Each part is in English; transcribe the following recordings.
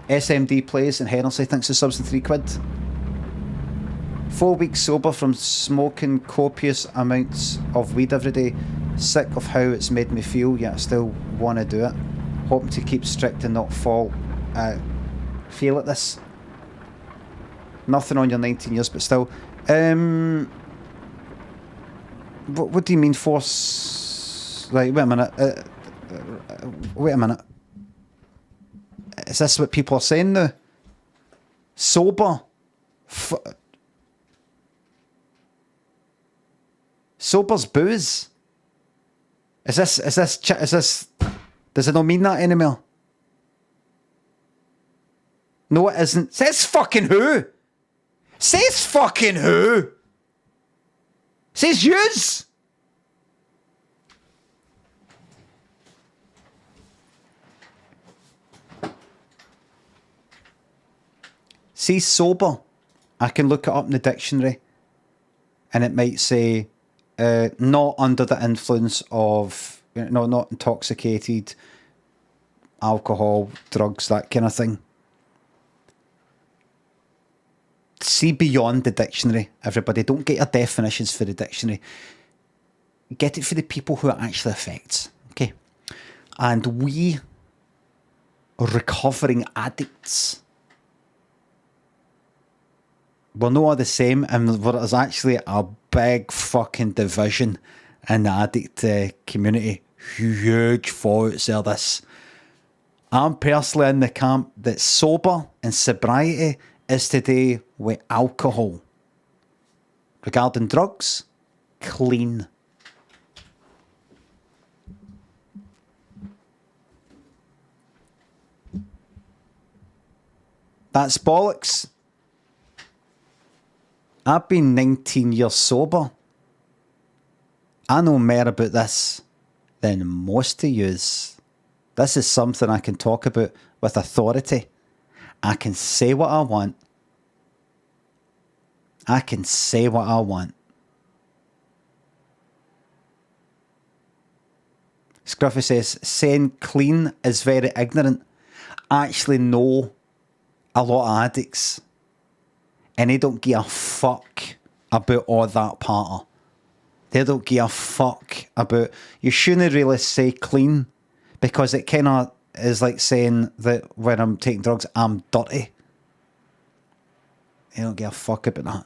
SMD plays and Hennessy thinks the subs and £3. 4 weeks sober from smoking copious amounts of weed every day. Sick of how it's made me feel, yet I still want to do it. Hoping to keep strict and not fall feel at this. Nothing on your 19 years, but still. What do you mean force? Right, wait a minute. Wait a minute. Is this what people are saying now? Sober? Sober's booze? Is this, does it not mean that anymore? No, it isn't. Says fucking who? Says fucking who? Says yous? See sober. I can look it up in the dictionary and it might say not under the influence of, not intoxicated, alcohol, drugs, that kind of thing. See beyond the dictionary, everybody. Don't get your definitions for the dictionary. Get it for the people who it actually affects. Okay? And we, recovering addicts, we're not all the same, and there's actually a big fucking division in the addict community. Huge faults of this. I'm personally in the camp that sober and sobriety is today with alcohol. Regarding drugs, clean. That's bollocks. I've been 19 years sober. I know more about this than most of yous. This is something I can talk about with authority. I can say what I want. I can say what I want. Scruffy says, saying clean is very ignorant. I actually know a lot of addicts and they don't give a fuck about all that part of. They don't give a fuck about... You shouldn't really say clean because it kind of is like saying that when I'm taking drugs, I'm dirty. They don't give a fuck about that.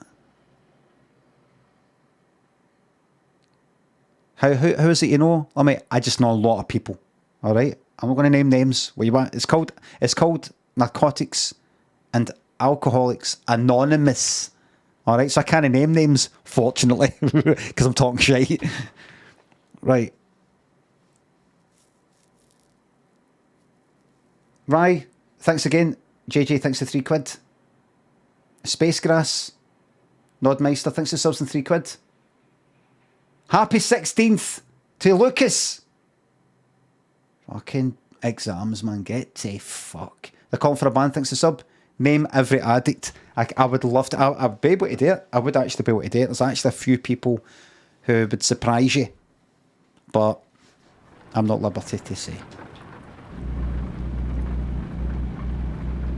How is it you know? I mean, I just know a lot of people. All right? I'm not going to name names. What you want? It's called Narcotics and Alcoholics Anonymous. All right? So I can't name names, fortunately, because I'm talking shit. Right. Rye, thanks again. JJ, thanks for £3. Spacegrass, Nodmeister, thanks for subs and £3. Happy 16th to Lucas. Fucking exams, man. Get to fuck. The Call for a Band, thanks for sub. Name every addict. I would love to. I'd be able to do it. I would actually be able to do it. There's actually a few people who would surprise you. But I'm not liberty to say.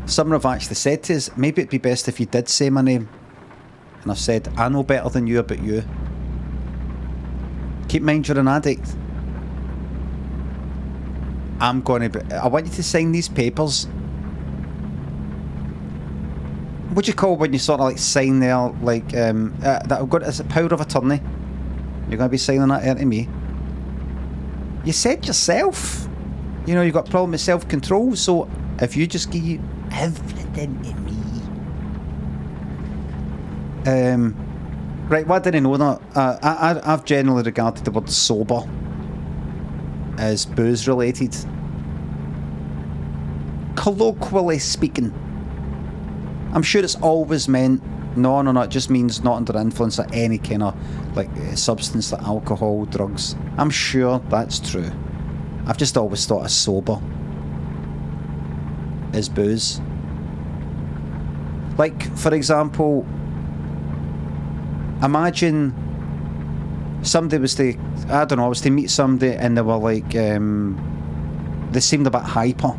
Someone have actually said to us, maybe it'd be best if you did say my name. And I've said, I know better than you about you. Keep in mind you're an addict. I'm going to be... I want you to sign these papers. What do you call when you sort of like sign there, like, that I've got as a power of attorney? You're going to be signing that here to me. You said yourself, you know, you've got a problem with self-control, so if you just give everything to me. Right, well, I didn't know that. I've generally regarded the word sober as booze related. Colloquially speaking. I'm sure it's always meant, no, it just means not under influence of any kind of like substance like alcohol, drugs. I'm sure that's true. I've just always thought of sober as booze. Like, for example, imagine somebody was to, I don't know, was to meet somebody and they were like, they seemed a bit hyper.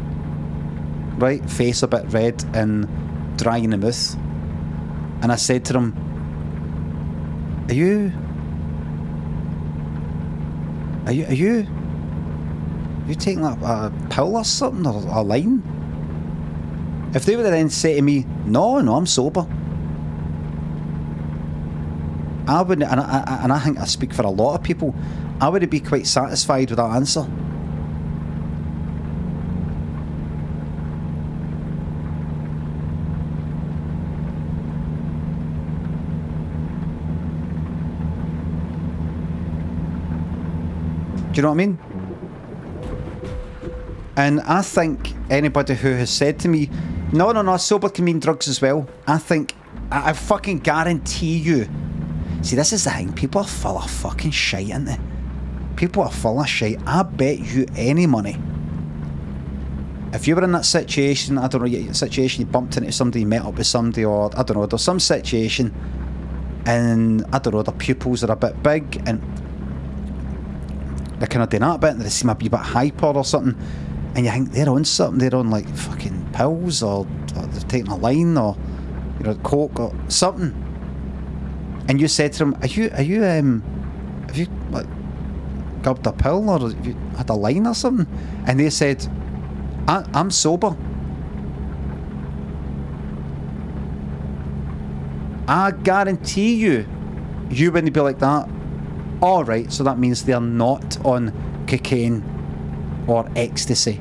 right? Face a bit red and dry in the mouth. And I said to him, Are you taking a pill or something, or a line? If they would have then said to me, no, I'm sober, I wouldn't, and I think I speak for a lot of people, I would be quite satisfied with that answer. Do you know what I mean? And I think anybody who has said to me, no, sober can mean drugs as well, I think, I fucking guarantee you. See, this is the thing, people are full of fucking shit, aren't they? People are full of shit. I bet you any money, if you were in that situation, I don't know, you bumped into somebody, you met up with somebody, or I don't know, there's some situation, and I don't know, their pupils are a bit big, and they're kind of doing that a bit, and they seem a bit hyper or something, and you think they're on something, they're on like fucking pills, or they're taking a line, or you know, coke or something, and you said to them, have you like gubbed a pill, or have you had a line or something? And they said, I'm sober. I guarantee you wouldn't be like that. Alright, so that means they're not on cocaine or ecstasy.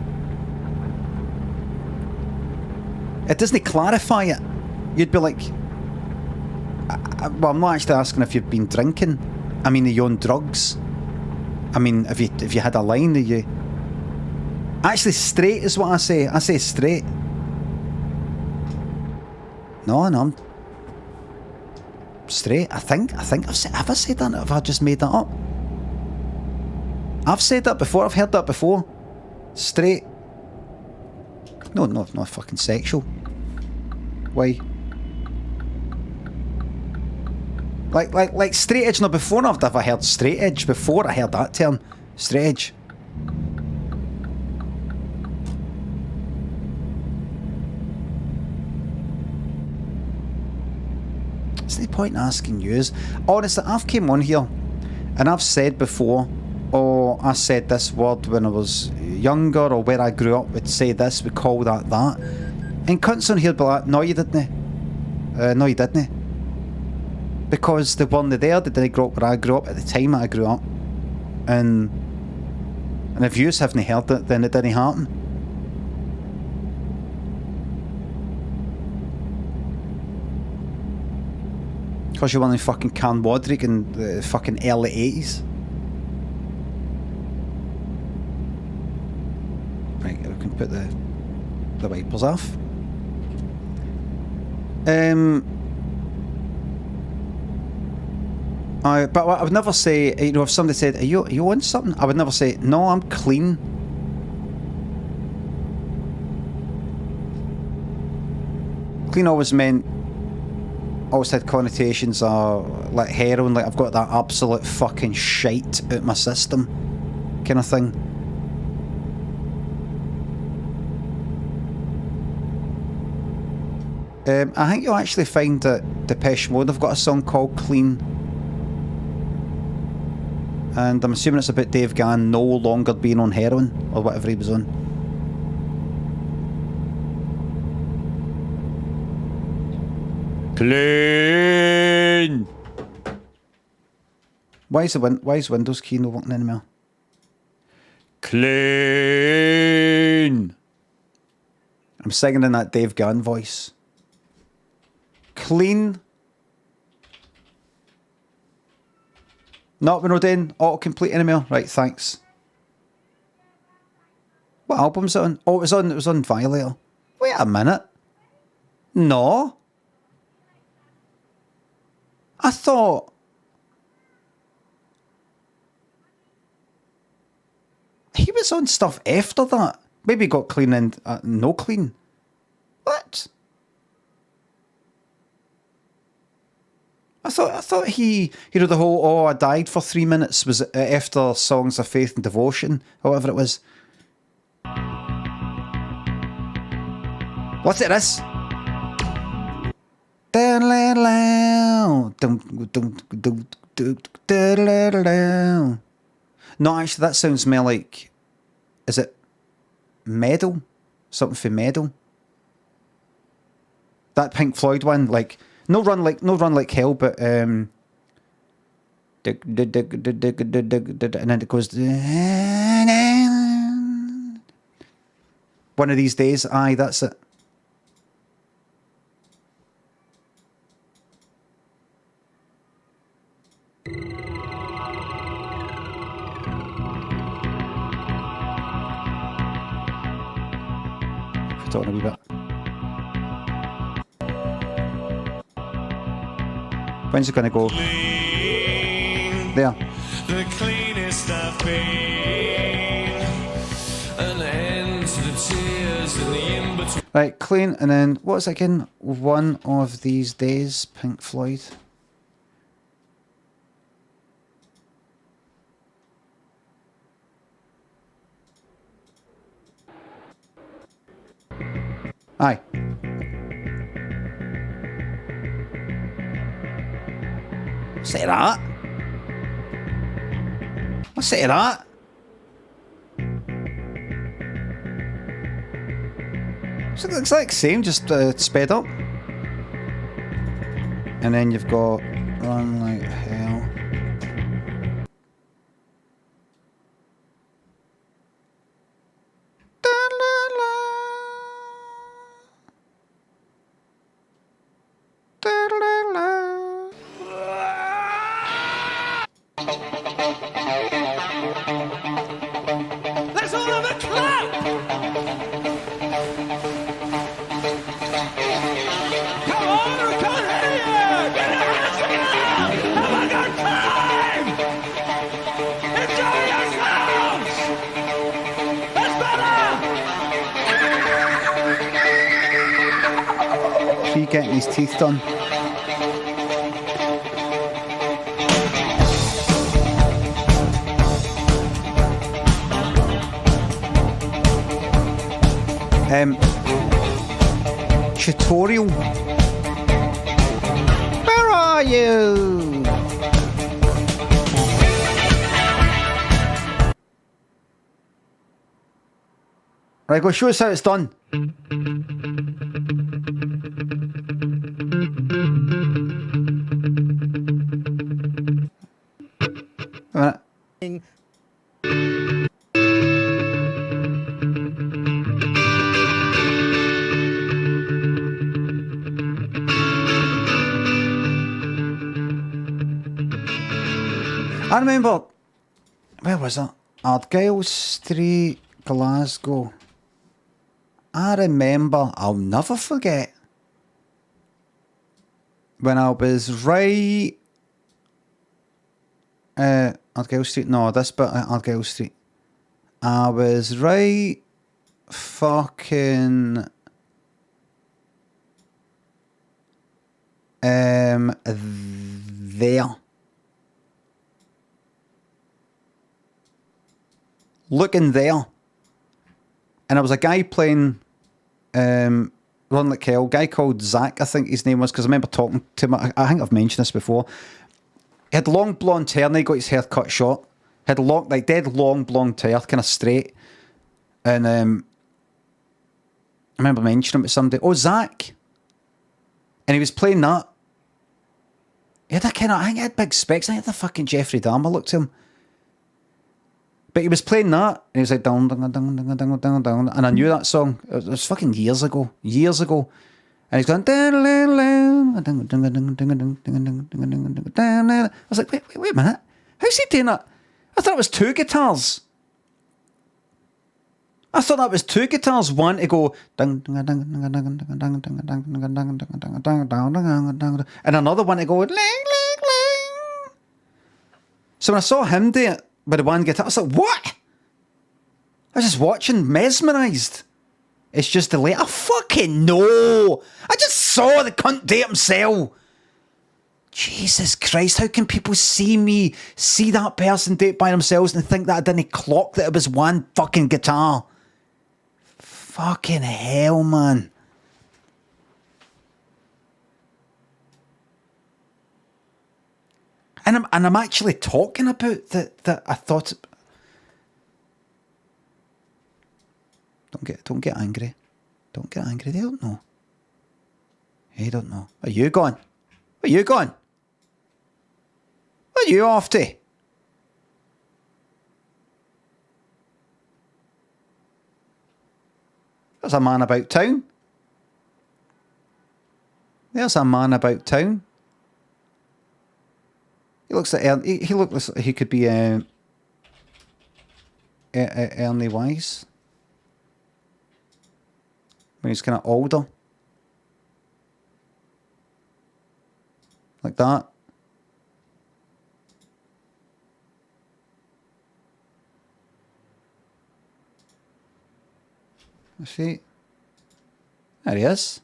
It doesn't clarify it. You'd be like, well, I'm not actually asking if you've been drinking. I mean, are you on drugs? I mean, if you had a line, are you... Actually, straight is what I say. I say straight. No, I'm straight. I think I've said... Have I said that? Have I just made that up? I've said that before. I've heard that before. Straight. No, not fucking sexual. Why? Like straight edge. No, before I've ever heard straight edge. Before I heard that term, straight edge. What's the point in asking yous? Honestly, I've came on here and I've said before, oh, I said this word when I was younger, or where I grew up would say this, we call that that. And cunts on here be like, no you didn't. No you didn't. Because they weren't there, they didn't grow up where I grew up at the time that I grew up. And if yous haven't heard it, then it didn't happen. Because you were in fucking Can Wadrick in the fucking early 80s. Right, we can put the wipers off. But I would never say, you know, if somebody said, are you on something? I would never say, no, I'm clean. Clean always had connotations of like heroin, like I've got that absolute fucking shite out my system kind of thing. I think you'll actually find that Depeche Mode have got a song called Clean. And I'm assuming it's about Dave Gann no longer being on heroin, or whatever he was on. Clean! Why is Windows key not working anymore? Clean! I'm singing in that Dave Gann voice. Clean. No, we're not doing autocomplete anymore. Right, thanks. What album's it on? Oh, it was on Violator. Wait a minute. No. I thought... he was on stuff after that. Maybe got clean and no clean. What? I thought he, you know, the whole, oh, I died for 3 minutes was after Songs of Faith and Devotion, or whatever it was. What's it, this? No, actually, that sounds more like... Is it Metal? Something for Metal? That Pink Floyd one, like... No Run Like Hell, but... And then it goes... One of These Days. Aye, that's it. Put it on a wee bit. When's it going to go? Clean, There. the cleanest I've been. An end to the tears and the in-between. Right, Clean, and then, what's it again? One of These Days, Pink Floyd. Aye. Say that. I'll say that. So it looks like same, just sped up. And then you've got Run Like Hell. Let's all have a clap! Come on, I can't hear you! Get your hands together! Have a good time! Enjoy yourselves! That's better! He getting his teeth done. Tutorial. Where are you? Right, go show us how it's done. A minute. I remember, where was it? Argyle Street, Glasgow. I remember, I'll never forget, when I was right... Argyle Street? No, this bit at Argyle Street. I was right fucking... there. Looking there. And there was a guy playing Run Like Hell, guy called Zach, I think his name was, because I remember talking to him. I think I've mentioned this before. He had long blonde hair and he got his hair cut short. Had long, like dead long blonde hair, kind of straight. And I remember mentioning him to somebody. Oh, Zach. And he was playing that. He had a kind of, I think he had big specs. I think he had the fucking Jeffrey Dahmer look to him. But he was playing that, and he was like, dun, dun, dun, dun, dun, dun, dun, dun, and I knew that song. It was fucking years ago. And he's going, I was like, wait a minute. How's he doing that? I thought it was two guitars. One to go, and another one to go, so when I saw him do it, with the one guitar, I was like, what? I was just watching, mesmerised. It's just the late. I fucking know. I just saw the cunt do it himself. Jesus Christ, how can people see that person do it by themselves and think that I didn't clock that it was one fucking guitar? Fucking hell, man. I'm actually talking about that I thought. Don't get angry. Don't get angry. They don't know. They don't know. Where are you going? Where are you going? Where are you off to? There's a man about town. There's a man about town. He looks like he looks like he could be Ernie Wise when he's kind of older, like that. Let's see. There he is.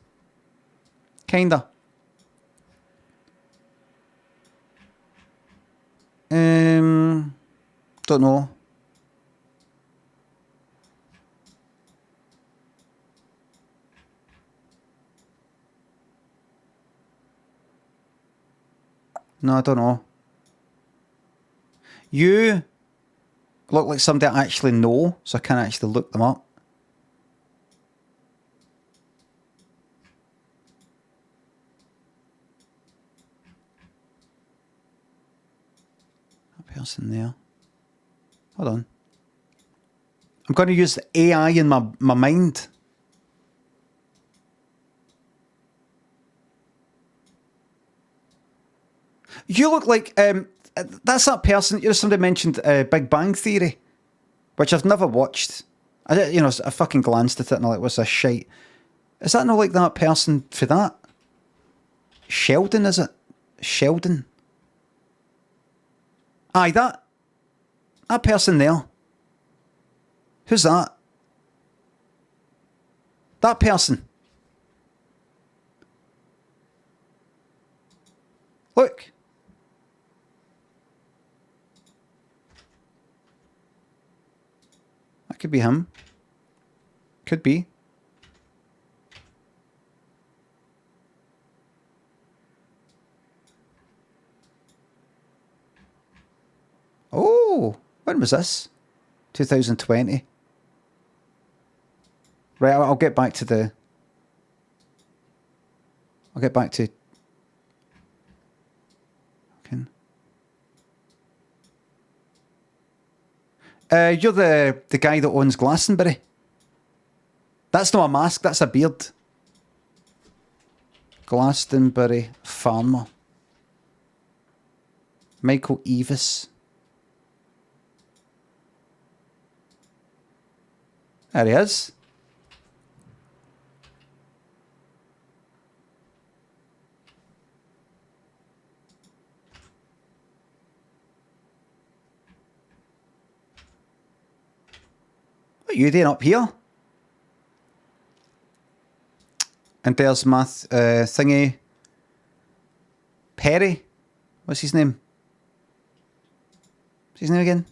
Kinda. Don't know. No, I don't know. You look like somebody I actually know, so I can't actually look them up. That person there. Hold on. I'm going to use the AI in my mind. You look like that's that person. You know, somebody mentioned Big Bang Theory, which I've never watched. I fucking glanced at it and I'm like, what's this shite? Is that not like that person for that? Sheldon, is it? Sheldon. Aye, that person there. Who's that? That person. Look. That could be him. Could be. Oh, when was this? 2020. Right, I'll get back to the... I'll get back to... Okay. You're the guy that owns Glastonbury. That's not a mask, that's a beard. Glastonbury Farmer. Michael Eavis. There he is. What are you doing up here? And there's Math thingy. Perry. What's his name? What's his name again?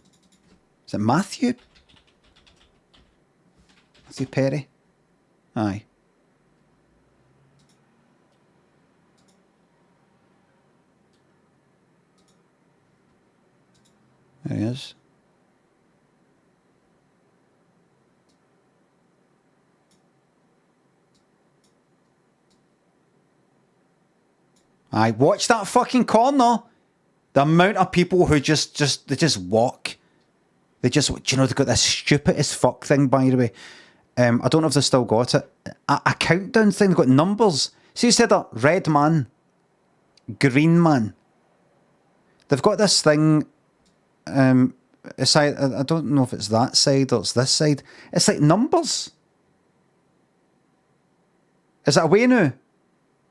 Is it Matthew? Matthew Perry? Aye. There he is. Aye, watch that fucking corner. The amount of people who just walk. They just, do you know, they've got this stupid as fuck thing, by the way. I don't know if they've still got it. A countdown thing, they've got numbers. See, you said that red man, green man. They've got this thing, it's like, I don't know if it's that side or it's this side. It's like numbers. Is that a way now?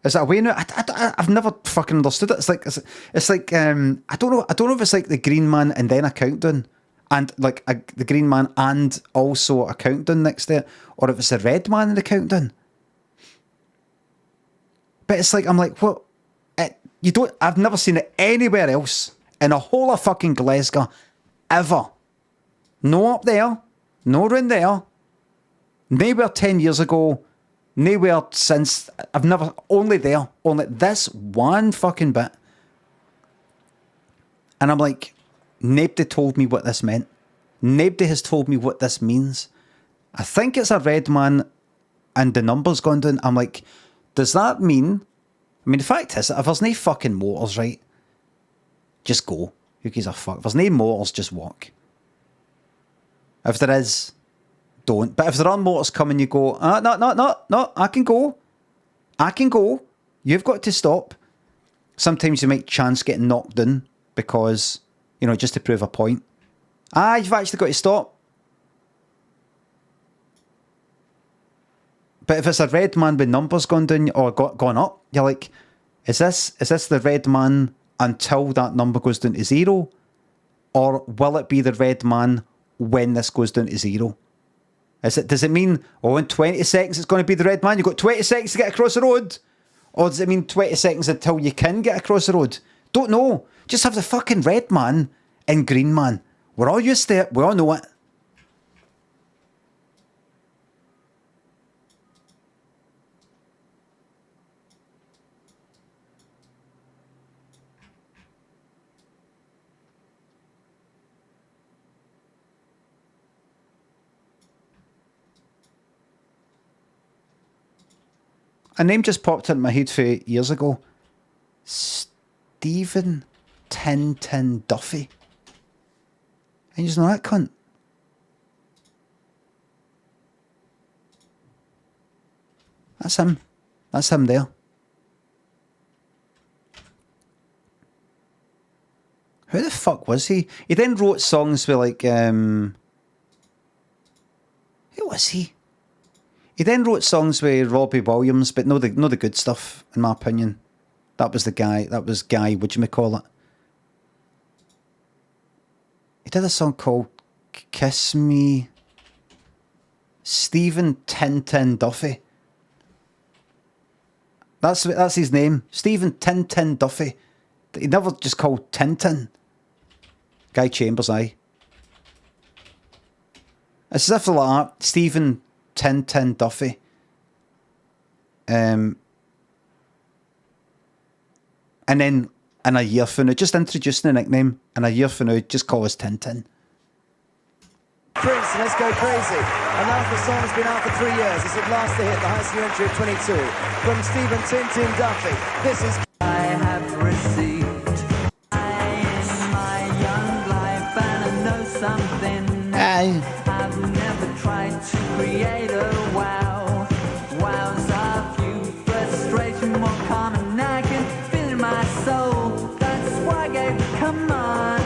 Is that a way now? I've never fucking understood it. It's like I don't know if it's like the green man and then a countdown, and like the green man and also a countdown next to it, or if it's the red man in the countdown. But it's like, I'm like, what? You don't. I've never seen it anywhere else in a whole of fucking Glasgow, ever. No up there, no around there. Nowhere 10 years ago. Nowhere since. I've never, only there, only this one fucking bit. And I'm like, nobody told me what this meant. Nobody has told me what this means. I think it's a red man and the number's gone down. I'm like, does that mean... I mean, the fact is, if there's no fucking motors, right, just go. Who gives a fuck? If there's no motors, just walk. If there is, don't. But if there are motors coming, you go, no, I can go. I can go. You've got to stop. Sometimes you might chance getting knocked down because, you know, just to prove a point. You've actually got to stop. But if it's a red man with numbers gone down or gone up, you're like, is this the red man until that number goes down to 0? Or will it be the red man when this goes down to 0? Does it mean, in 20 seconds it's going to be the red man? You've got 20 seconds to get across the road? Or does it mean 20 seconds until you can get across the road? Don't know. Just have the fucking red man and green man. We're all used to it. We all know it. A name just popped into my head for years ago. Stephen Tintin Duffy. And you just know that cunt. That's him. That's him there. Who the fuck was he? He then wrote songs with like, who was he? He then wrote songs with Robbie Williams, but no the good stuff, in my opinion. That was the guy, whatchamacallit. He did a song called Kiss Me. Stephen Tintin Duffy. That's his name. Stephen Tintin Duffy. He never just called Tintin. Guy Chambers, aye. It's as if like that. Stephen Tintin Duffy. And then in a year from now, just introducing a nickname, in a year from now, just call us Tintin. Prince, Let's Go Crazy. And now the song's been out for 3 years. It's at last a hit, the highest new entry of 22. From Stephen Tintin Duffy. This is... I have received in my young life, and I know something. I've never tried to create a wow. Wows are few, frustration more common. I can feel in my soul. That's why I gave, come on.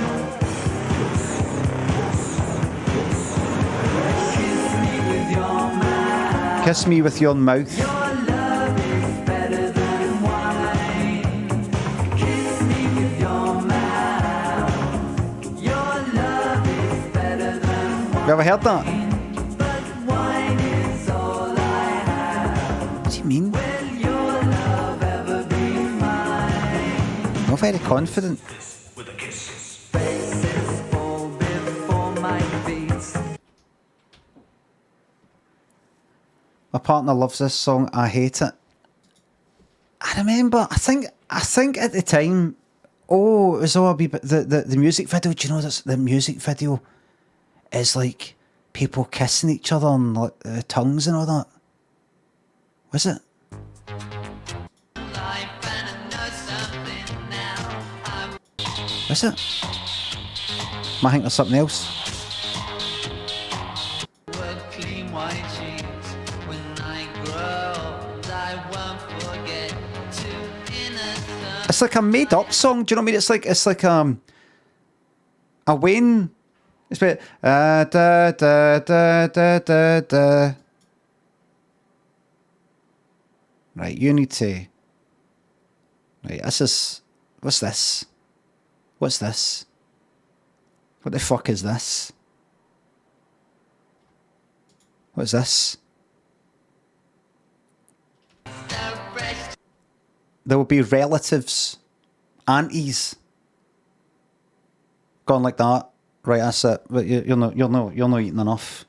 Kiss me with your mouth. Kiss me with your mouth. Your love is better than wine. Kiss me with your mouth. Your love is better than wine. You ever heard that? But wine is all I have. What do you mean? Will your love ever be mine? Not very confident. Faces fall before my feet. My partner loves this song. I hate it. I remember. I think at the time. Oh, it was all a wee bit. The music video. Do you know this? The music video is like people kissing each other on like tongues and all that. Was it? Was it? Am I thinking of something else? Clean white sheets. When I grow, I won't forget to innocent. It's like a made up song. Do you know what I mean? It's like a Wayne. It's bit da da da da da. Right, you need to. Right, this is. What's this? What's this? What the fuck is this? What's this? There will be relatives, aunties, gone like that. Right, that's it. But you're not eating enough.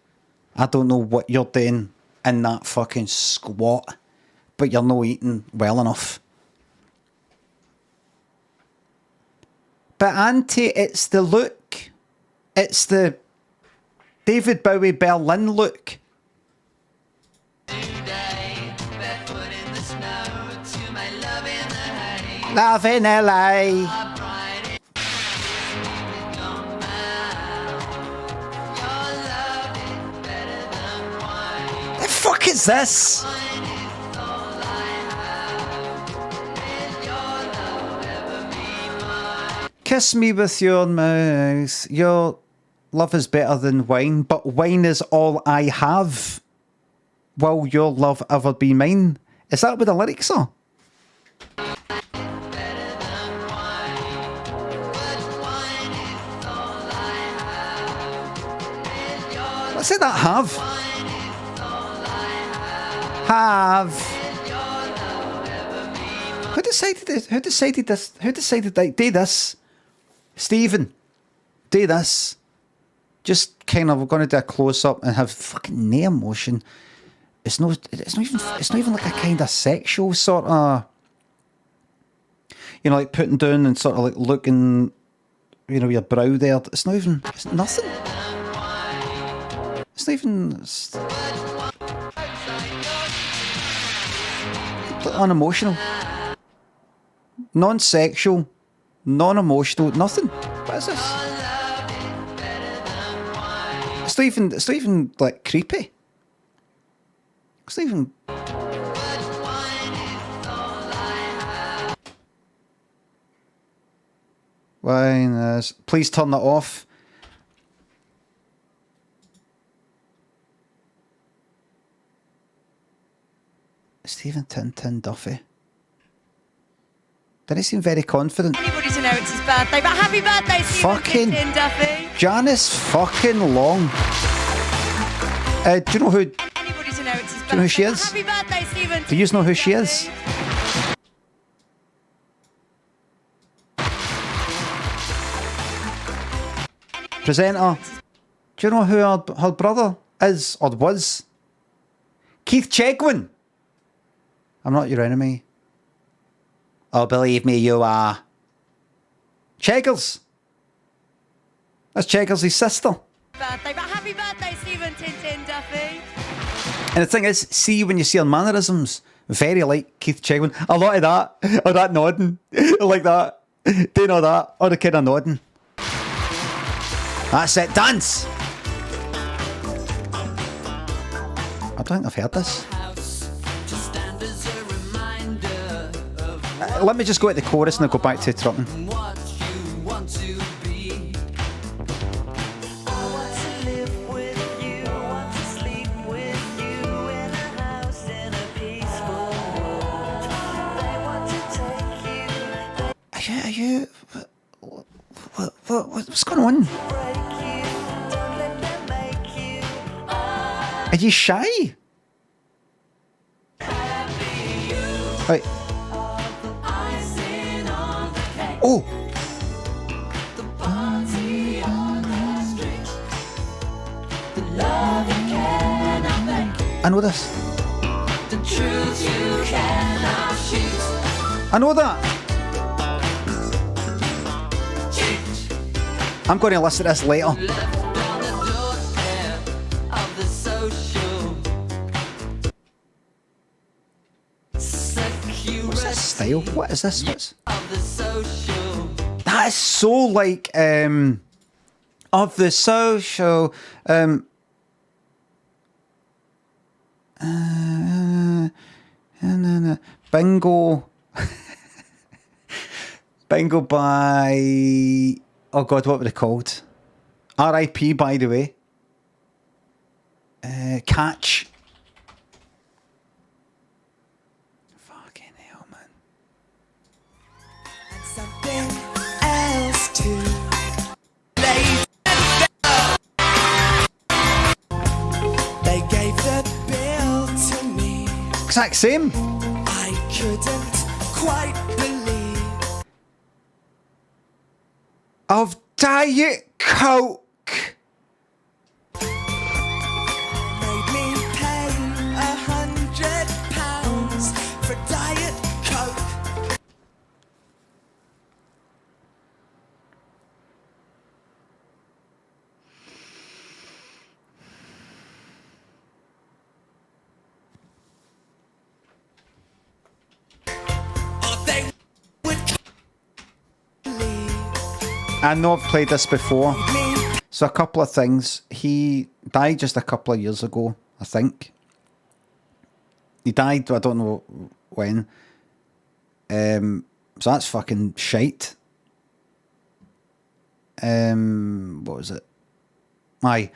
I don't know what you're doing in that fucking squat, but you're not eating well enough. But Auntie, it's the look. It's the David Bowie Berlin look. Love in LA. The fuck is this? Kiss me with your mouth. Your love is better than wine, but wine is all I have. Will your love ever be mine? Is that what the lyrics are? What's it that have? Have. Who decided this? Who decided this? Who decided that? Do this. Stephen, do this. Just kind of, we're going to do a close up and have fucking no emotion. It's not even like a kind of sexual sort of, you know, like putting down and sort of like looking, you know, your brow there. It's not even. It's nothing. It's not even. It's unemotional, non-sexual. Non-emotional, nothing. What is this? It's not even like creepy. It's not even. Wine is. Please turn that off. Stephen Tintin Duffy. Didn't seem very confident. Anybody to know it's his birthday, but happy birthday, Stephen Fucking Tintin, Duffy. Janice fucking Long. Do you know who? Anybody to know it's his birthday, Do you know who she but is? happy birthday, Stephen. Do you know who she is? Presenter. Do you know who her brother is or was? Keith Chegwin. I'm not your enemy. Oh, believe me, you are. Cheggers. That's Cheggers' sister. Birthday, but happy birthday, Stephen Tintin, Duffy. And the thing is, see when you see her mannerisms, very like Keith Chegwin. A lot of that, or that nodding, like that. Do you know that? Or the kind of nodding. That's it, dance! I don't think I've heard this. Let me just go at the chorus and I'll go back to trumping. Are you? What's going on? Are you shy? Right. Oh! I know this. I know that. I'm going to listen to this later. What's this style? What is this? That is so like of the social bingo bingo by, oh god, what were they called? R.I.P. by the way. Catch. Fucking hell, man. Something else too. They gave the bill to me. Exact same. I couldn't quite believe. Of Diet Coke. Made me pay £100 for Diet Coke. I know I've played this before. So a couple of things. He died just a couple of years ago, I think. He died, I don't know when. So that's fucking shite. What was it? Aye.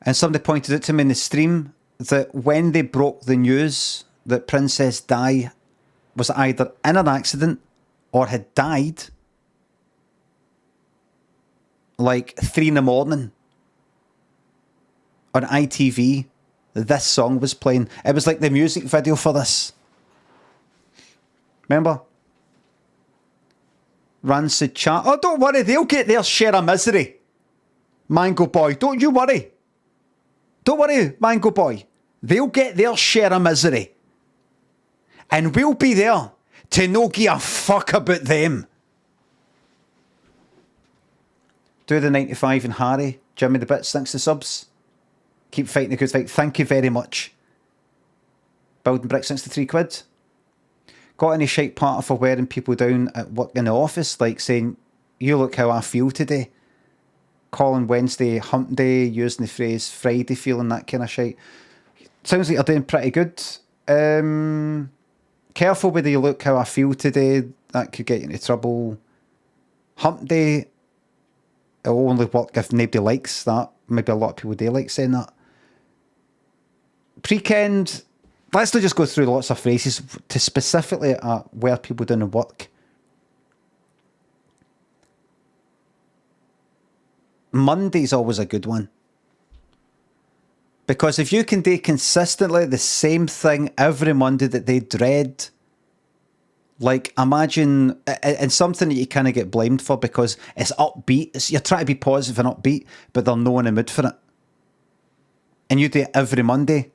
And somebody pointed out to me in the stream that when they broke the news that Princess Di was either in an accident or had died, like 3 in the morning on ITV, this song was playing. It was like the music video for this. Remember? Rancid Chat. Oh, don't worry, they'll get their share of misery. Mango Boy, don't you worry. Don't worry, Mango Boy. They'll get their share of misery. And we'll be there to no give a fuck about them. Do the 95 and Harry. Jimmy the Bits, thanks to subs. Keep fighting the good fight. Thank you very much. Building Bricks, thanks to £3. Got any shite part for wearing people down at work in the office, like saying, you look how I feel today. Calling Wednesday hump day, using the phrase Friday feeling, that kind of shite. Sounds like you're doing pretty good. Careful with the you look how I feel today. That could get you into trouble. Hump day, it'll only work if nobody likes that. Maybe a lot of people do like saying that. Pre-kend, let's not just go through lots of phrases to specifically where people doing work. Monday's always a good one. Because if you can do consistently the same thing every Monday that they dread, like imagine, and something that you kind of get blamed for because it's upbeat, you're trying to be positive and upbeat, but they're not in the mood for it. And you do it every Monday,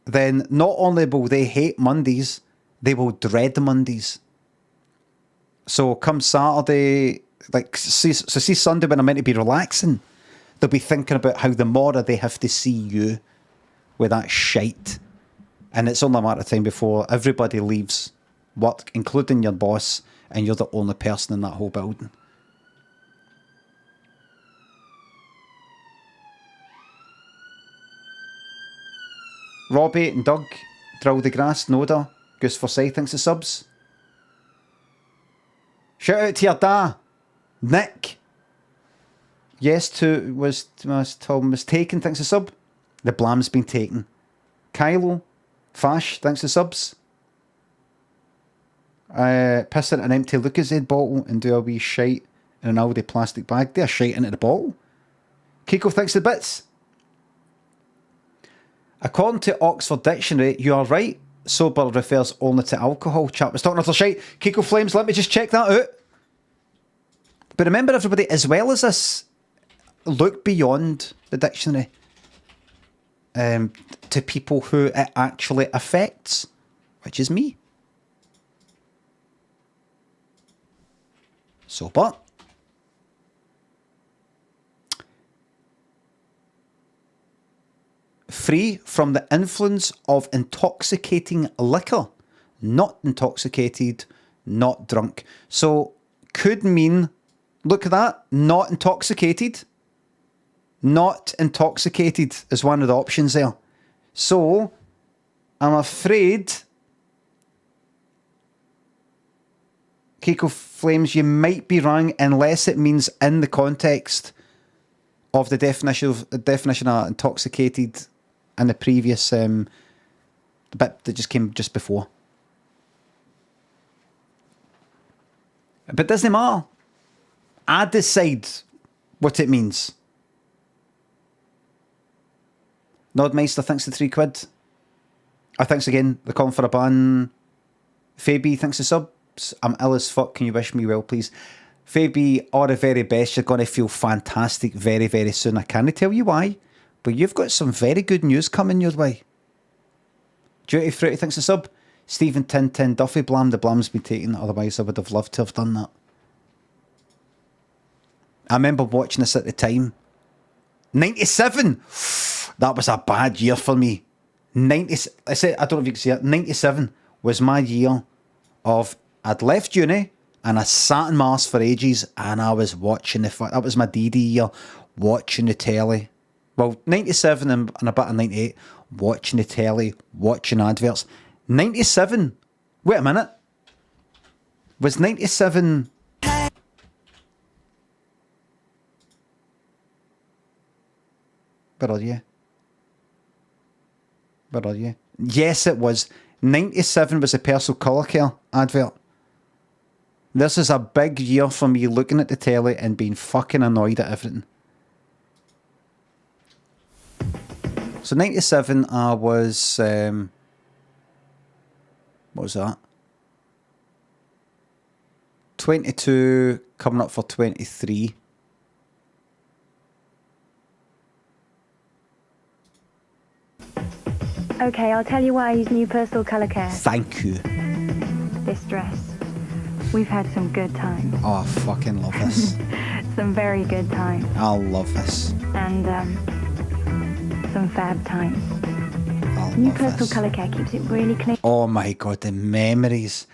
then not only will they hate Mondays, they will dread Mondays. So come Saturday, like, see Sunday when I'm meant to be relaxing, they'll be thinking about how the morrow they have to see you with that shite. And it's only a matter of time before everybody leaves work, including your boss, and you're the only person in that whole building. Robbie and Doug, Drill the Grass, Noda, Goose Forsyth, thanks to subs. Shout out to your da, Nick. Yes to was taken, thanks to sub. The blam's been taken. Kylo, Fash, thanks to subs. Piss into an empty Lucozade bottle and do a wee shite in an Aldi plastic bag. Do a shite into the bottle. Kiko, thanks to the bits. According to Oxford Dictionary, you are right. Sober refers only to alcohol. Chat was talking utter shite. Kiko Flames, let me just check that out. But remember, everybody, as well as this, look beyond the dictionary to people who it actually affects, which is me. Sober. Free from the influence of intoxicating liquor. Not intoxicated, not drunk. So, could mean, look at that, not intoxicated. Not intoxicated is one of the options there. So, I'm afraid, Kiko Flames, you might be wrong unless it means in the context of the definition of intoxicated in the previous bit that just came just before. But it doesn't matter. I decide what it means. Nodmeister, thanks to £3. Thanks again. The calling for a ban. Fabi, thanks to subs. I'm ill as fuck. Can you wish me well, please? Fabi, all the very best. You're going to feel fantastic very, very soon. I can't tell you why, but you've got some very good news coming your way. Duty Fruity, thanks to sub. Stephen Tintin, Duffy Blam. The blam's been taken. Otherwise, I would have loved to have done that. I remember watching this at the time. 97! That was a bad year for me. I don't know if you can see it. 97 was my year of, I'd left uni, And I sat in Mars for ages, and I was watching that was my DD year, watching the telly. Well, 97 and a bit of 98, watching the telly, watching adverts. 97, wait a minute. Was 97... Where are you? Where are you? Yes, it was. 97 was a personal colour care advert. This is a big year for me looking at the telly and being fucking annoyed at everything. So 97, I was... what was that? 22, coming up for 23. Okay, I'll tell you why I use new personal colour care. Thank you. This dress. We've had some good times. Oh, I fucking love this. Some very good times. I love this. And, some fab times. I New love personal this. colour care keeps it really clean. Oh my god, the memories.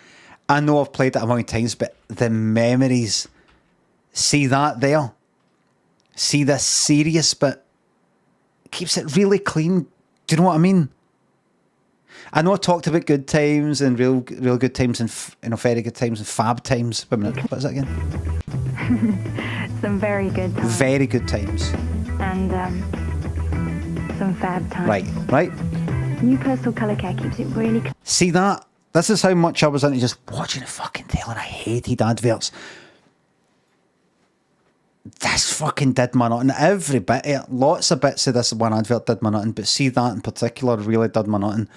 I know I've played it a million times, but the memories. See that there? See this serious bit? Keeps it really clean. Do you know what I mean? I know I talked about good times and real good times and very good times and fab times. Wait a minute, what is that again? Some very good times. Very good times. And, some fab times. Right. New personal colour care keeps it really clean. See that? This is how much I was into just watching the fucking telly and I hated adverts. This fucking did my nutting. Every bit of it, lots of bits of this one advert did my nutting, but see that in particular really did my nutting.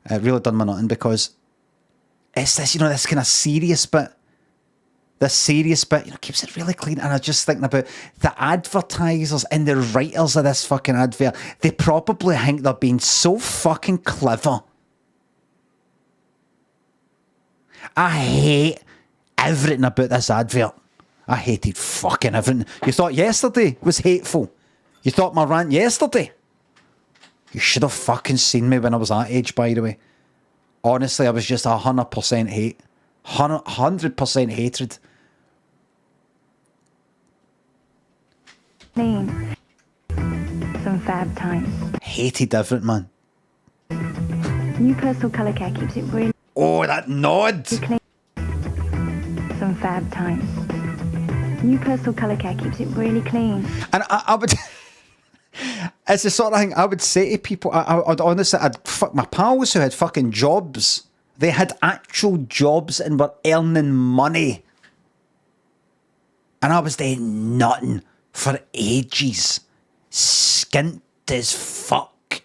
It really did my nutting because it's this, this kind of serious bit. This serious bit, keeps it really clean. And I was just thinking about the advertisers and the writers of this fucking advert. They probably think they're being so fucking clever. I hate everything about this advert. I hated fucking everything. You thought yesterday was hateful? You thought my rant yesterday? You should have fucking seen me when I was that age, by the way. Honestly, I was just 100% hate. 100% hatred. Clean. Some fab times. Hated everything, man. New personal colour care keeps it really Oh, that nod! clean. Some fab times. New personal colour care keeps it really clean. And I would... It's the sort of thing I would say to people. I'd honestly, my pals who had fucking jobs. They had actual jobs and were earning money. And I was doing nothing for ages. Skint as fuck.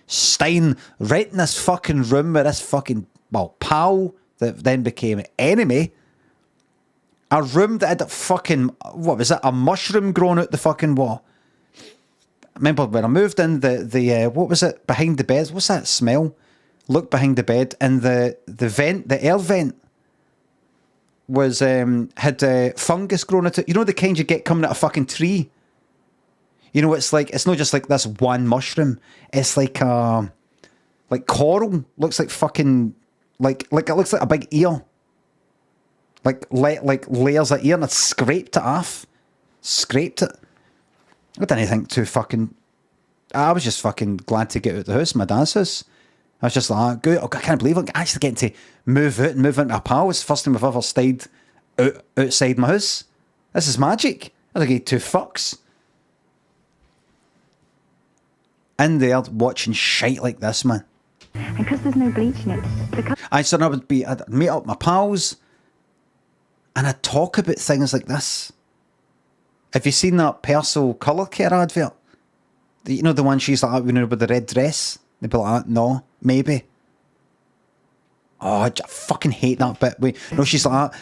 Stein, renting this fucking room with this fucking, pal that then became enemy. A room that had a fucking, what was it, a mushroom growing out the fucking wall. Remember when I moved in, the what was it, behind the bed? What's that smell? Look behind the bed, and the vent, the air vent, was had fungus growing out it. You know the kind you get coming out of a fucking tree. It's like, it's not just like this one mushroom. It's like coral. Looks like fucking like it looks like a big ear. Like layers of ear, and I scraped it off. Scraped it. I didn't think too fucking... I was just fucking glad to get out of the house, my dad's house. I was just like, good, I can't believe I'm actually getting to move out and move into a pal. It's the first time I've ever stayed outside my house. This is magic. I don't give two fucks. In there watching shite like this, man. And because there's no bleach in it, I'd meet up with my pals and I'd talk about things like this. Have you seen that personal colour care advert? The one she's like, with the red dress? They'd be like, no, maybe. Oh, I fucking hate that bit. She's like,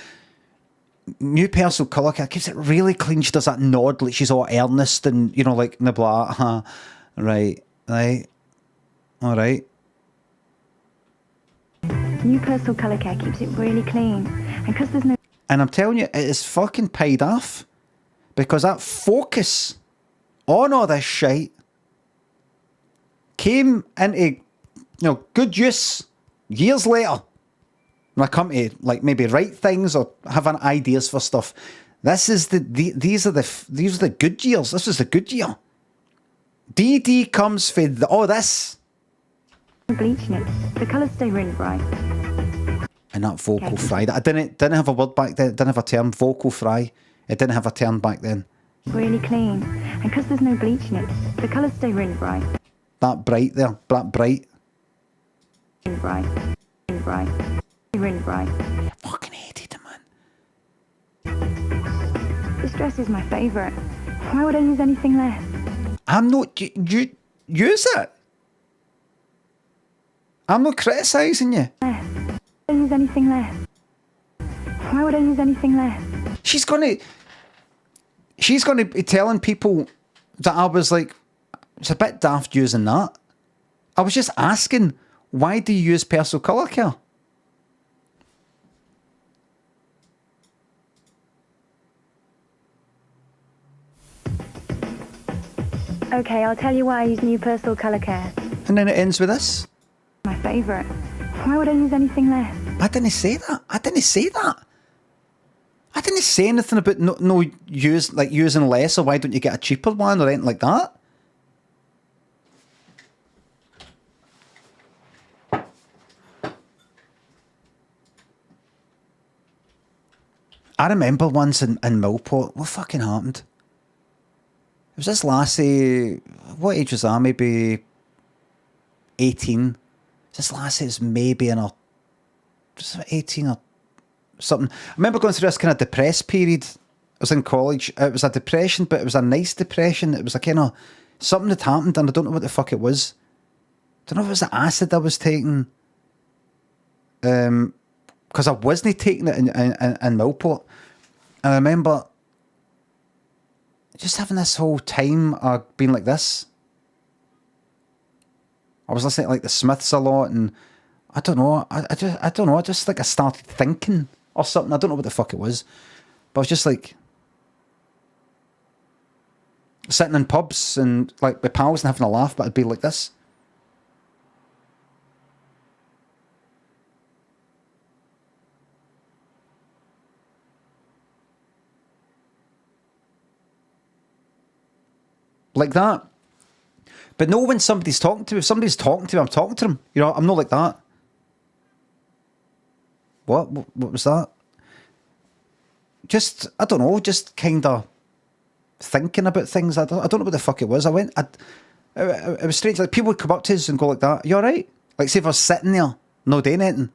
new personal colour care, keeps it really clean. She does that nod, like she's all earnest and, like, and they'll be like, right, all right. new personal colour care keeps it really clean. And because there's no... And I'm telling you, it is fucking paid off. Because that focus on all this shite came into, good use years later. When I come to like maybe write things or have an ideas for stuff, these are the good years. This is the good year. DD comes for this. Bleaching it. The colours stay really bright. And that vocal Okay. fry. I didn't have a word back then. Didn't have a term. Vocal fry. It didn't have a term back then. Really clean. And because there's no bleach in it, the colours stay really bright. That bright there. That bright. Really bright. Really bright. Really bright. Fucking hated it, man. This dress is my favourite. Why would I use anything less? I'm not. You use it. I'm not criticising you. Less. Why would I use anything less? Why would I use anything less? She's gonna be telling people that I was like, it's a bit daft using that. I was just asking, why do you use personal colour care? Okay, I'll tell you why I use new personal colour care. And then it ends with this. My favourite. Why would I use anything less? I didn't say that. I didn't say anything about using less, or why don't you get a cheaper one or anything like that. I remember once in Millport, what fucking happened? It was this lassie, what age was that? Maybe 18. This lassie was maybe in her, just 18 or something. I remember going through this kind of depressed period. I was in college. It was a depression, but it was a nice depression. It was a kind of something that happened, and I don't know what the fuck it was. I don't know if it was the acid I was taking. Because I wasn't taking it in Millport. And I remember just having this whole time being like this. I was listening to like the Smiths a lot, and I don't know. I don't know. I just like I started thinking or something. I don't know what the fuck it was, but I was just like sitting in pubs and like with pals and having a laugh. But I'd be like this. Like that. But no, when somebody's talking to me, if somebody's talking to me, I'm talking to them. You know, I'm not like that. What was that? Just, I don't know, just kind of thinking about things. I don't know what the fuck it was. It was strange. Like, people would come up to us and go like that. You alright? Like, say if I was sitting there, no doing anything,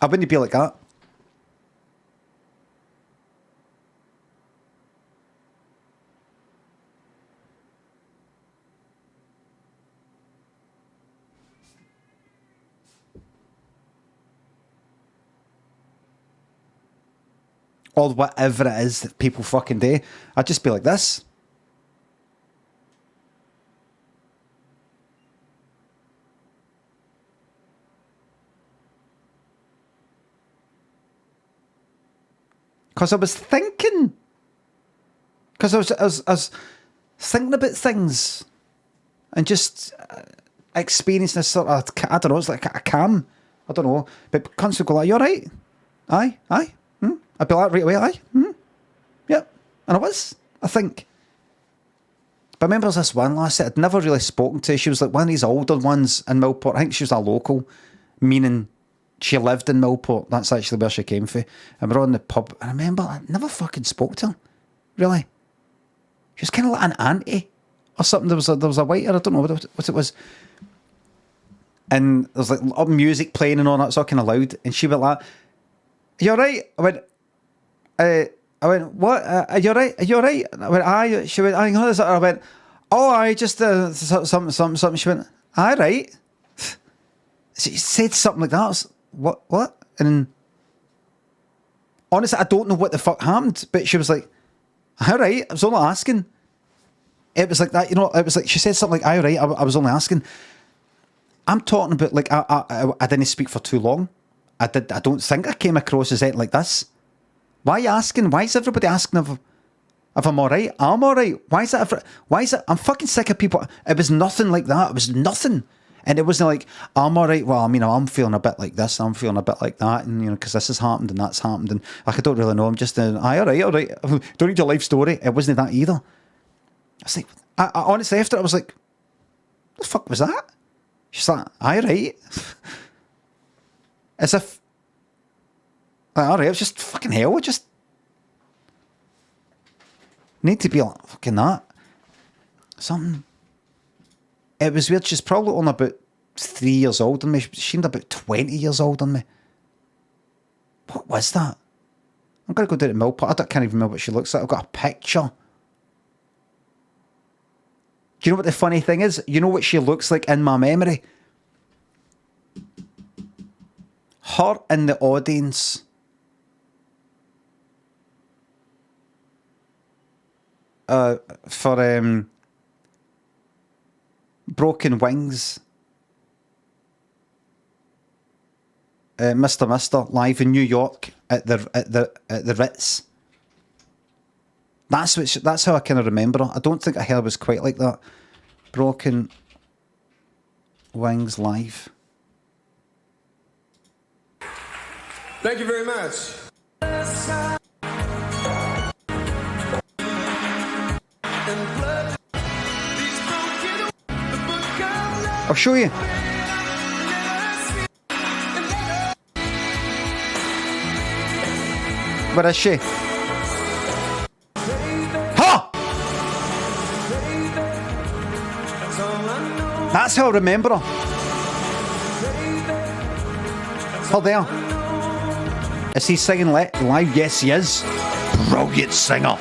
I wouldn't be like that. Or whatever it is that people fucking do. I'd just be like this. Because I was thinking. Because I was thinking about things. And just experiencing this sort of, I don't know, it's like a calm. I don't know. But constantly go like, you alright? Aye? I'd be like, right away, aye? Yep. And I was, I think. But I remember there's this one lassie I'd never really spoken to. She was like one of these older ones in Millport. I think she was a local, meaning she lived in Millport. That's actually where she came from. And we were on the pub. And I remember I never fucking spoke to her. Really. She was kind of like an auntie or something. There was a waiter, I don't know what it was. And there was like music playing and all that. It's all kind of loud. And she went like, "Are you alright?" I went, "What? Are you alright? Are you alright?" I went, "Aye." She went, "I went, "Oh, I just something." She went, "Aye, right." She said something like that. I was, what? And honestly, I don't know what the fuck happened, but she was like, "All right." I was only asking. It was like that, you know. It was like she said something like, "All right." I was only asking. I'm talking about like I didn't speak for too long. I don't think I came across as anything like this. Why are you asking? Why is everybody asking if I'm alright? I'm alright. Why is it? I'm fucking sick of people. It was nothing like that. It was nothing. And it wasn't like, I'm all right, well, I mean, I'm feeling a bit like this, I'm feeling a bit like that, and, you know, because this has happened and that's happened, and like, I don't really know, I'm just, aye, all right, don't need your life story. It wasn't that either. I was like, I honestly, after I was like, what the fuck was that? She's like, aye, right. As if, like, all right, it was just fucking hell, it just need to be like, fucking that. Something. It was weird. She's probably only about 3 years older than me. She seemed about 20 years older than me. What was that? I'm going to go down to Millpot. I can't even remember what she looks like. I've got a picture. Do you know what the funny thing is? You know what she looks like in my memory? Her in the audience. For Broken Wings, Mr. live in New York at the Ritz. That's how I kind of remember her. I don't think her hair was quite like that. Broken Wings live. Thank you very much. I'll show you. Where is she? Ha! That's how I remember her. Her there. Is he singing live? Yes, he is. Brilliant singer.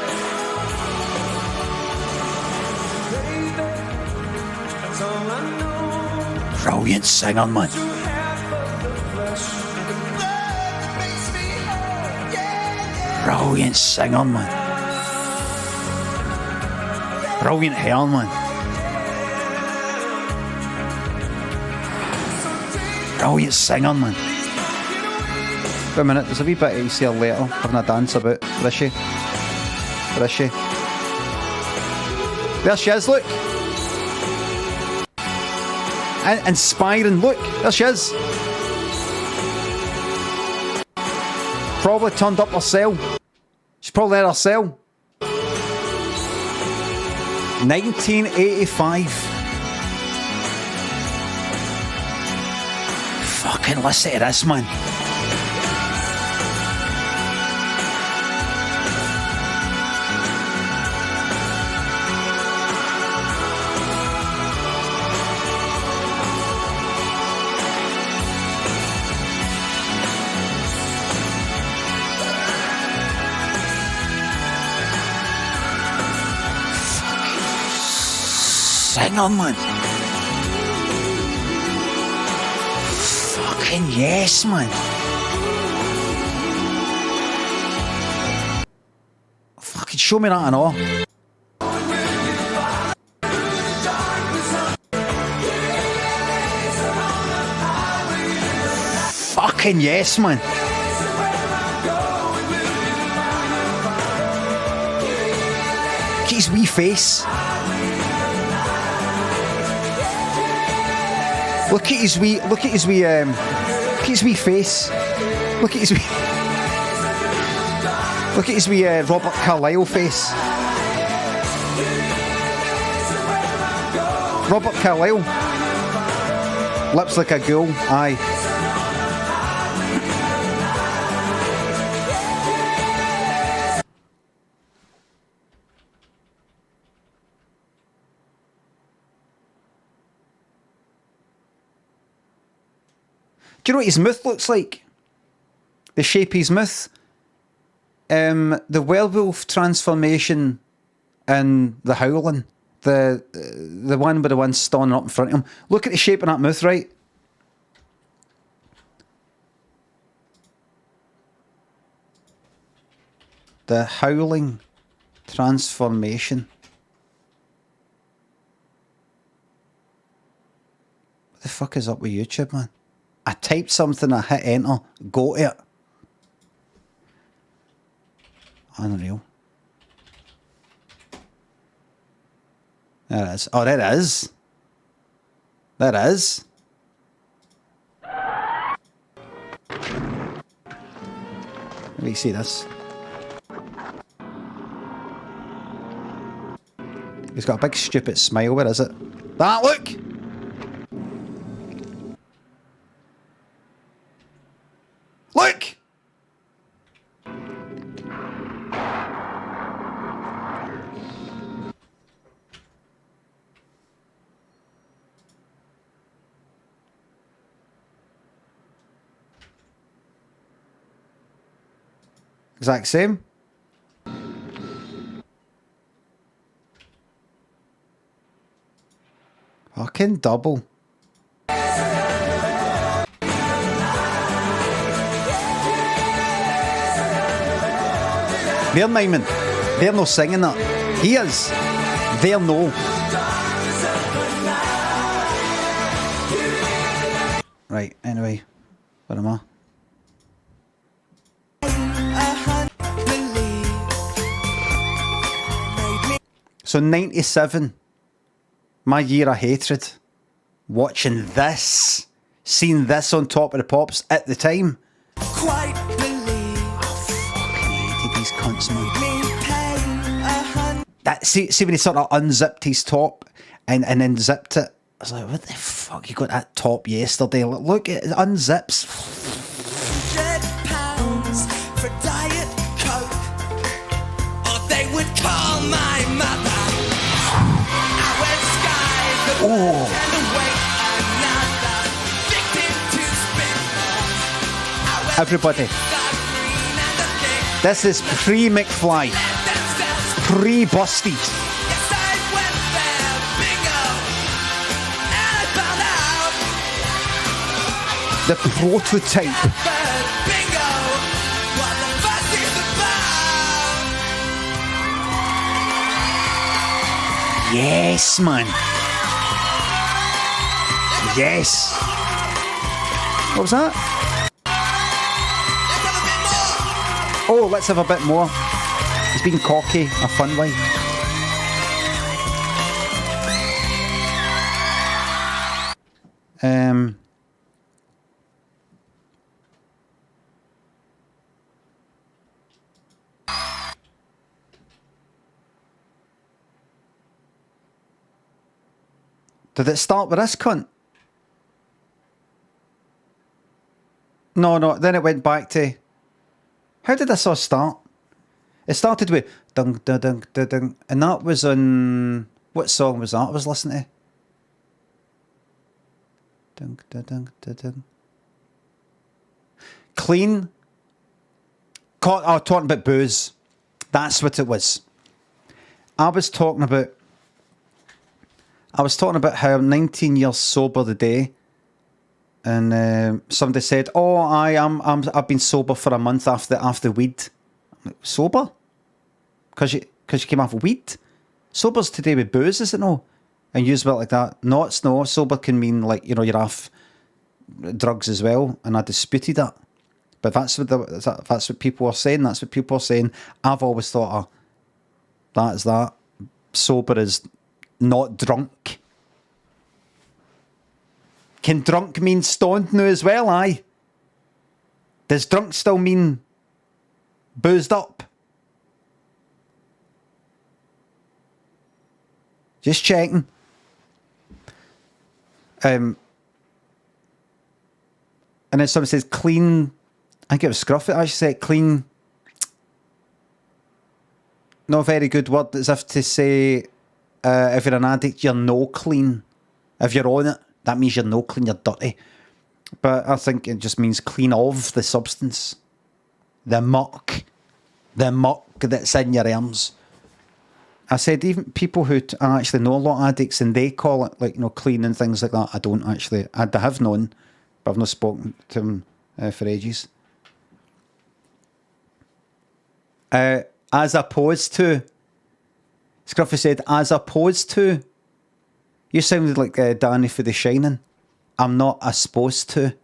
Brilliant singer, man. Brilliant singer, man. Brilliant hair, man. Brilliant singer, man. Wait a minute, there's a wee bit you see her later having a dance about. Where is she? Where is she? There she is, look. Inspiring, look, there she is. Probably turned up her cell. She's probably at her cell. 1985. Fucking listen to this, man. Hang on, man. Fucking yes, man. Fucking show me that and all. Fucking yes, man. Look at his wee face. Look at his wee face. Look at his wee Robert Carlyle face. Robert Carlyle. Lips like a ghoul, aye. Do you know what his mouth looks like? The shape of his mouth? The werewolf transformation in The Howling. The one with the one standing up in front of him. Look at the shape of that mouth, right? The Howling transformation. What the fuck is up with YouTube, man? I typed something, I hit enter, go to it. Unreal. There it is. Oh, there it is. There it is. Let me see this. He's got a big stupid smile. Where is it? Ah, look! Look! Exact same. Fucking double. They're miming. They're no singing that. He is. They're no. Right, anyway. Where am I? So 97, my year of hatred, watching this, seeing this on Top of the Pops at the time. Quite believe. I fucking hated these cunts, man. That, see when he sort of unzipped his top and then zipped it, I was like, what the fuck, you got that top yesterday? Look, it unzips. £100 for Diet Coke, or they would call my mother. Oh. Everybody, this is pre-McFly, pre-Busted. The prototype. Yes, man. Yes. What was that? Oh, let's have a bit more. He's being cocky, a fun way. Did it start with this cunt? No, then it went back to... How did this all start? It started with... Dung, da, dung, da, dung, and that was on... What song was that I was listening to? Dung, da, dung, da, dung. Clean. Oh, talking about booze. That's what it was. I was talking about how I'm 19 years sober today, and somebody said, "Oh, I've been sober for a month after weed." I'm like, sober? Because you came off of weed? Sober's to do with booze, is it no? And use it like that. No, it's no. Sober can mean like you're off drugs as well, and I disputed that. But that's what people are saying. That's what people are saying. I've always thought, that is that. Sober is not drunk. Can drunk mean stoned now as well, aye? Does drunk still mean boozed up? Just checking. And then someone says clean. I think it was Scruff. It actually said clean. Not a very good word. As if to say, if you're an addict, you're no clean. If you're on it, that means you're no clean, you're dirty. But I think it just means clean of the substance. The muck that's in your arms. I said even people who I actually know a lot of addicts and they call it like, clean and things like that. I don't actually. I have known, but I've not spoken to them for ages. As opposed to, Scruffy said, as opposed to, you sounded like Danny for The Shining. I'm not supposed to.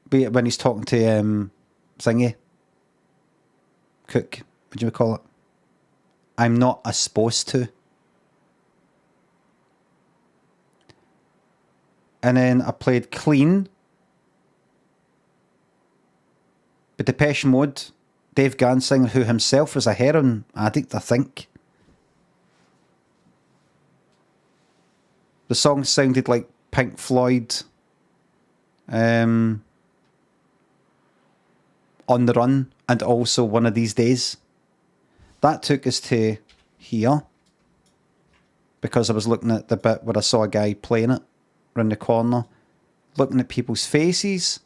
But when he's talking to Thingy, Cook, what do you call it? I'm not supposed to. And then I played clean. But Depeche Mode, Dave Gahan singer, who himself was a heroin addict, I think. The song sounded like Pink Floyd, On the Run, and also One of These Days. That took us to here, because I was looking at the bit where I saw a guy playing it around the corner, looking at people's faces.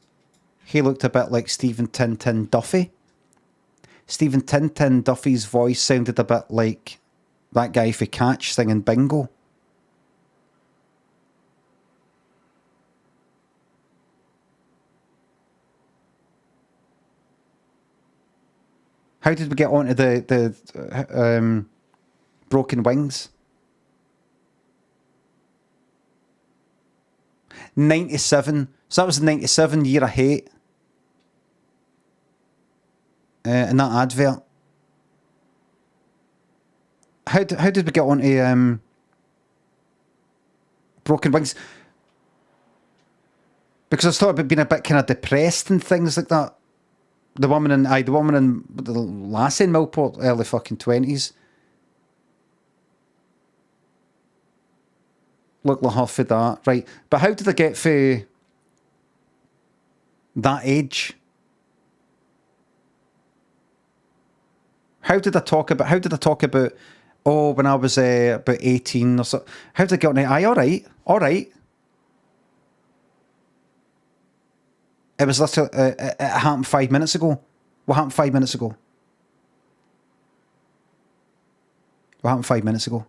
He looked a bit like Stephen Tintin Duffy. Stephen Tintin Duffy's voice sounded a bit like that guy for Catch singing Bingo. How did we get onto the Broken Wings? 97. So that was the 97 Year of Hate. In that advert. How did we get onto Broken Wings? Because I was talking about being a bit kind of depressed and things like that. The woman in the lassie in Millport, early fucking 20s. Look like her for that. Right. But how did I get for that age? How did I talk about oh, when I was about 18 or so? How did I get on it? Aye, alright. It was literally, it happened 5 minutes ago. What happened 5 minutes ago? What happened 5 minutes ago?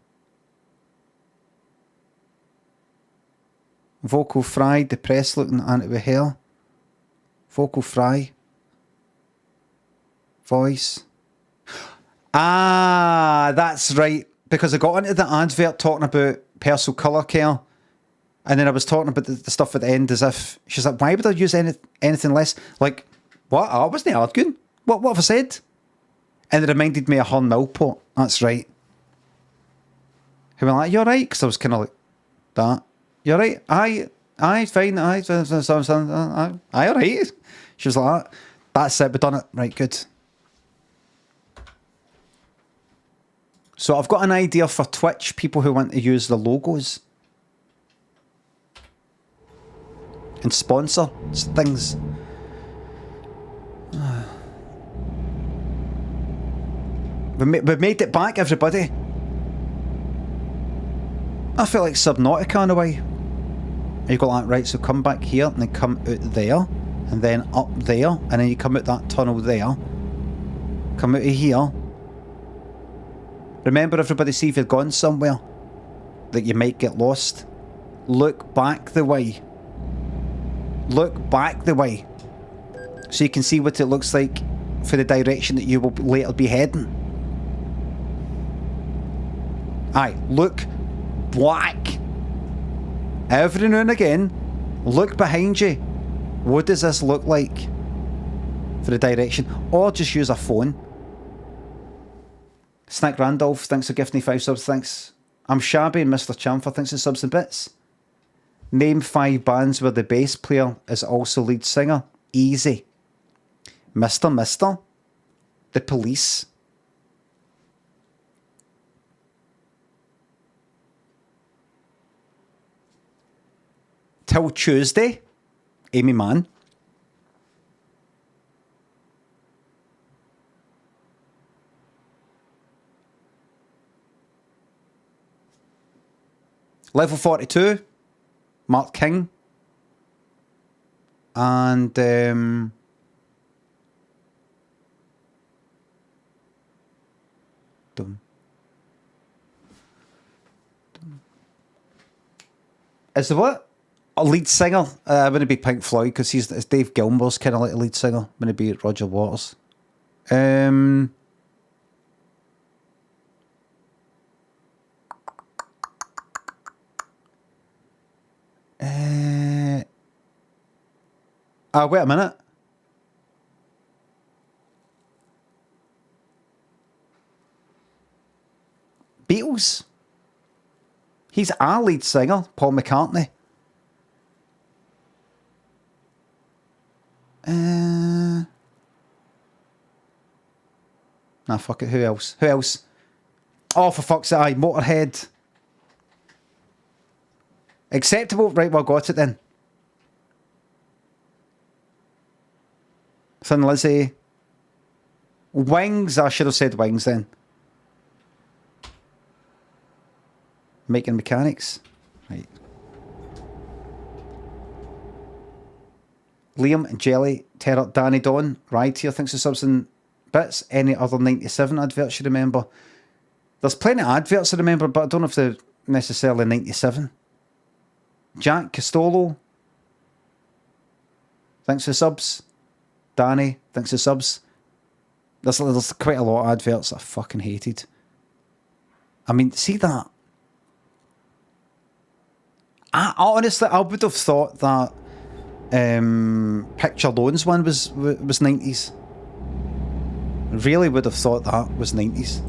Vocal fry, depressed looking auntie with hair. Vocal fry. Voice. Ah, that's right. Because I got into the advert talking about personal colour care. And then I was talking about the stuff at the end as if... She's like, why would I use anything less? Like, what? I wasn't arguing. What have I said? And it reminded me of her Millport. That's right. Who went like, you alright? Because I was kind of like, that. You alright? Aye, fine. Aye, alright. She was like, that's it, we've done it. Right, good. So I've got an idea for Twitch, people who want to use the logos. And sponsor things. We've made it back, everybody. I feel like Subnautica in a way. You go like, right, so come back here and then come out there and then up there and then you come out that tunnel there. Come out of here. Remember, everybody, see if you've gone somewhere that you might get lost. Look back the way. Look back the way. So you can see what it looks like for the direction that you will later be heading. Aye, look back. Every now and again, look behind you. What does this look like for the direction? Or just use a phone. Snack Randolph, thanks for gifting me 5 subs, thanks. I'm Shabby and Mr. Chamfer, thanks for subs and bits. Name 5 bands where the bass player is also lead singer. Easy. Mr. The Police. Till Tuesday. Amy Mann. Level 42. Mark King. And dum. Is the what? A lead singer? Wouldn't be Pink Floyd because it's Dave Gilmour's kind of like a lead singer. Wouldn't be Roger Waters. Wait a minute. Beatles. He's our lead singer, Paul McCartney. Nah, fuck it. Who else? Who else? Oh, for fuck's sake, aye, Motorhead. Acceptable? Right, well, got it then. Thin Lizzy. Wings? I should have said Wings then. Making Mechanics. Right. Liam and Jelly, Terror, Danny Don, Right here, thanks for subs and bits. Any other 97 adverts you remember? There's plenty of adverts I remember, but I don't know if they're necessarily 97. Jack Castolo, thanks for subs. Danny, thanks for subs. There's quite a lot of adverts I fucking hated. I mean, see that? I honestly, I would have thought that Picture Loans one was 90s. Really would have thought that was 90s.